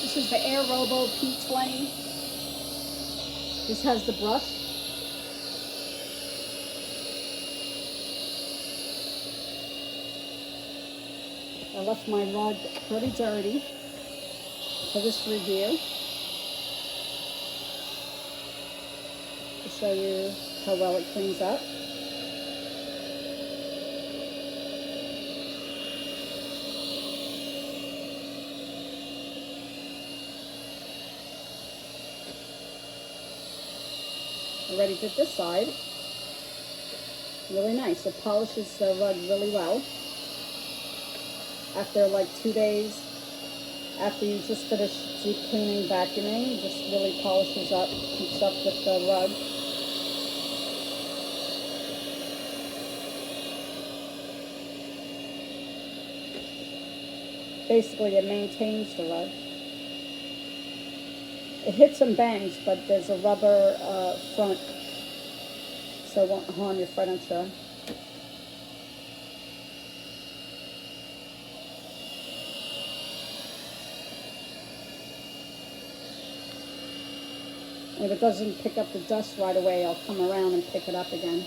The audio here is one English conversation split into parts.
This is the AIRROBO P20. This has the brush. I left my rug pretty dirty for this review to show you how well it cleans up. I already did this side. Really nice. It polishes the rug really well. After like 2 days, after you just finish deep cleaning, vacuuming, it just really polishes up, keeps up with the rug. Basically, it maintains the rug. It hits and bangs, but there's a rubber front, so it won't harm your furniture. And if it doesn't pick up the dust right away, I'll come around and pick it up again.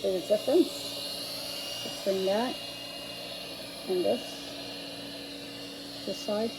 See the difference between that and this side?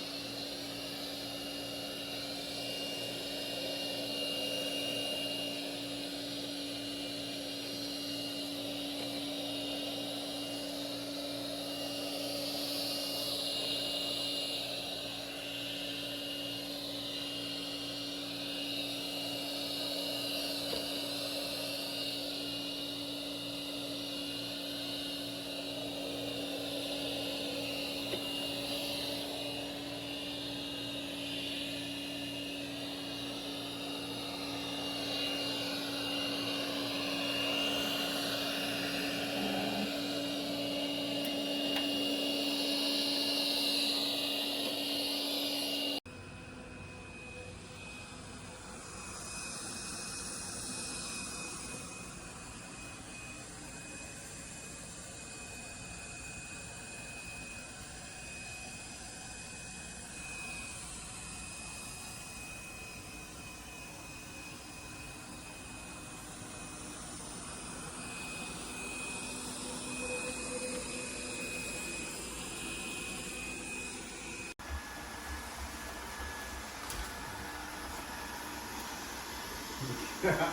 Yeah.